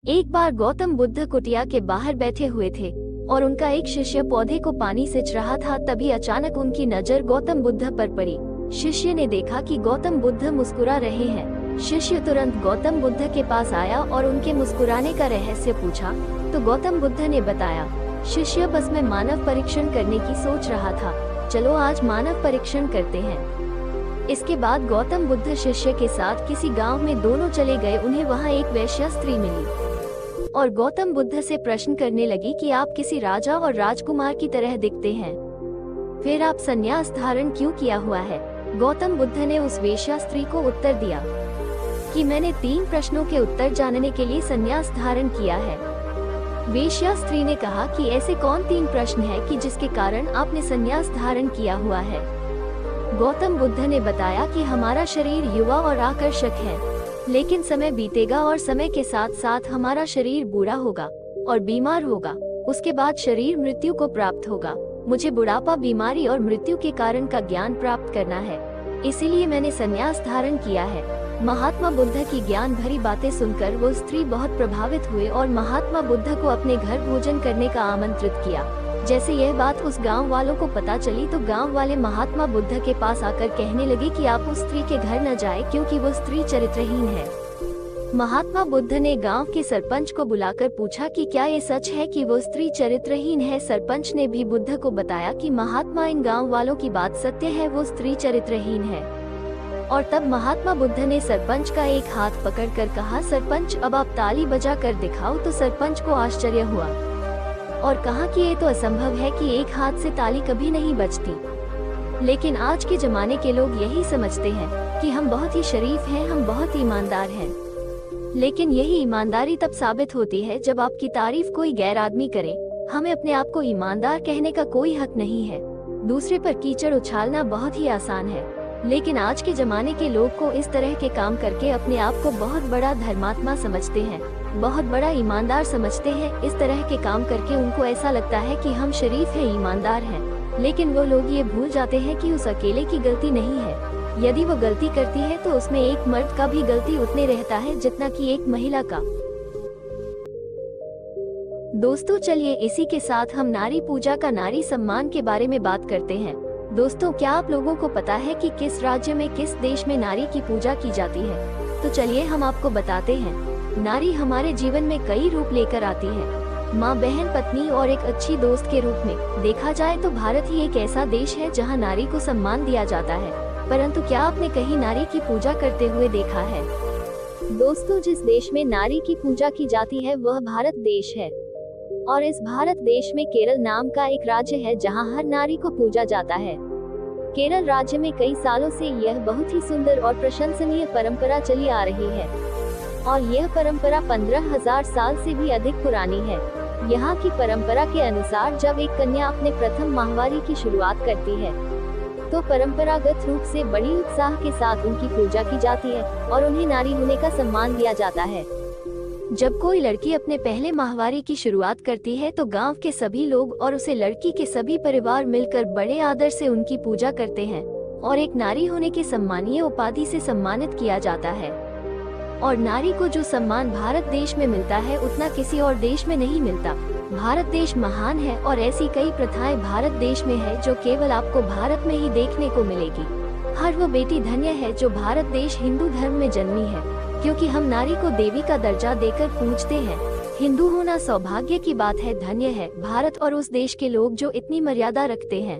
एक बार गौतम बुद्ध कुटिया के बाहर बैठे हुए थे और उनका एक शिष्य पौधे को पानी सिंच रहा था। तभी अचानक उनकी नजर गौतम बुद्ध पर पड़ी। शिष्य ने देखा कि गौतम बुद्ध मुस्कुरा रहे हैं। शिष्य तुरंत गौतम बुद्ध के पास आया और उनके मुस्कुराने का रहस्य पूछा तो गौतम बुद्ध ने बताया, शिष्य बस मैं मानव परीक्षण करने की सोच रहा था, चलो आज मानव परीक्षण करते हैं। इसके बाद गौतम बुद्ध शिष्य के साथ किसी गांव में दोनों चले गए। उन्हें वहां एक वैश्या स्त्री मिली और गौतम बुद्ध से प्रश्न करने लगी कि आप किसी राजा और राजकुमार की तरह दिखते हैं, फिर आप संन्यास धारण क्यों किया हुआ है? गौतम बुद्ध ने उस वेश्या स्त्री को उत्तर दिया कि मैंने 3 प्रश्नों के उत्तर जानने के लिए संन्यास धारण किया है। वेश्या स्त्री ने कहा कि ऐसे कौन 3 प्रश्न है कि जिसके कारण आपने संन्यास धारण किया हुआ है? गौतम बुद्ध ने बताया कि हमारा शरीर युवा और आकर्षक है, लेकिन समय बीतेगा और समय के साथ साथ हमारा शरीर बूढ़ा होगा और बीमार होगा। उसके बाद शरीर मृत्यु को प्राप्त होगा। मुझे बुढ़ापा, बीमारी और मृत्यु के कारण का ज्ञान प्राप्त करना है, इसीलिए मैंने संन्यास धारण किया है। महात्मा बुद्ध की ज्ञान भरी बातें सुनकर वो स्त्री बहुत प्रभावित हुए और महात्मा बुद्ध को अपने घर भोजन करने का आमंत्रित किया। जैसे यह बात उस गांव वालों को पता चली तो गांव वाले महात्मा बुद्ध के पास आकर कहने लगे कि आप उस स्त्री के घर न जाएं क्योंकि वो स्त्री चरित्रहीन है। महात्मा बुद्ध ने गांव के सरपंच को बुलाकर पूछा कि क्या ये सच है कि वो स्त्री चरित्रहीन है? सरपंच ने भी बुद्ध को बताया कि महात्मा, इन गांव वालों की बात सत्य है, वो स्त्री चरित्रहीन है। और तब महात्मा बुद्ध ने सरपंच का एक हाथ पकड़कर कहा, सरपंच अब आप ताली बजा कर दिखाओ। तो सरपंच को आश्चर्य हुआ और कहा कि ये तो असंभव है कि एक हाथ से ताली कभी नहीं बजती। लेकिन आज के जमाने के लोग यही समझते हैं कि हम बहुत ही शरीफ हैं, हम बहुत ईमानदार हैं। लेकिन यही ईमानदारी तब साबित होती है जब आपकी तारीफ कोई गैर आदमी करे। हमें अपने आप को ईमानदार कहने का कोई हक नहीं है। दूसरे पर कीचड़ उछालना बहुत ही आसान है, लेकिन आज के जमाने के लोग को इस तरह के काम करके अपने आप को बहुत बड़ा धर्मात्मा समझते हैं, बहुत बड़ा ईमानदार समझते हैं। इस तरह के काम करके उनको ऐसा लगता है कि हम शरीफ हैं, ईमानदार हैं। लेकिन वो लोग ये भूल जाते हैं कि उस अकेले की गलती नहीं है। यदि वो गलती करती है तो उसमें एक मर्द का भी गलती उतने रहता है जितना कि एक महिला का। दोस्तों चलिए इसी के साथ हम नारी पूजा का, नारी सम्मान के बारे में बात करते हैं। दोस्तों क्या आप लोगों को पता है कि किस राज्य में, किस देश में नारी की पूजा की जाती है? तो चलिए हम आपको बताते हैं। नारी हमारे जीवन में कई रूप लेकर आती है, माँ, बहन, पत्नी और एक अच्छी दोस्त के रूप में। देखा जाए तो भारत ही एक ऐसा देश है जहाँ नारी को सम्मान दिया जाता है। परंतु क्या आपने कहीं नारी की पूजा करते हुए देखा है? दोस्तों जिस देश में नारी की पूजा की जाती है वह भारत देश है। और इस भारत देश में केरल नाम का एक राज्य है जहां हर नारी को पूजा जाता है। केरल राज्य में कई सालों से यह बहुत ही सुंदर और प्रशंसनीय परंपरा चली आ रही है और यह परंपरा 15,000 साल से भी अधिक पुरानी है। यहाँ की परंपरा के अनुसार जब एक कन्या अपने प्रथम माहवारी की शुरुआत करती है तो परंपरागत रूप से बड़ी उत्साह के साथ उनकी पूजा की जाती है और उन्हें नारी होने का सम्मान दिया जाता है। जब कोई लड़की अपने पहले माहवारी की शुरुआत करती है तो गांव के सभी लोग और उसे लड़की के सभी परिवार मिलकर बड़े आदर से उनकी पूजा करते हैं और एक नारी होने के सम्मानीय उपाधि से सम्मानित किया जाता है। और नारी को जो सम्मान भारत देश में मिलता है उतना किसी और देश में नहीं मिलता। भारत देश महान है और ऐसी कई प्रथाएं भारत देश में है जो केवल आपको भारत में ही देखने को मिलेगी। हर वो बेटी धन्य है जो भारत देश हिंदू धर्म में जन्मी है, क्योंकि हम नारी को देवी का दर्जा देकर पूजते हैं। हिंदू होना सौभाग्य की बात है। धन्य है भारत और उस देश के लोग जो इतनी मर्यादा रखते हैं।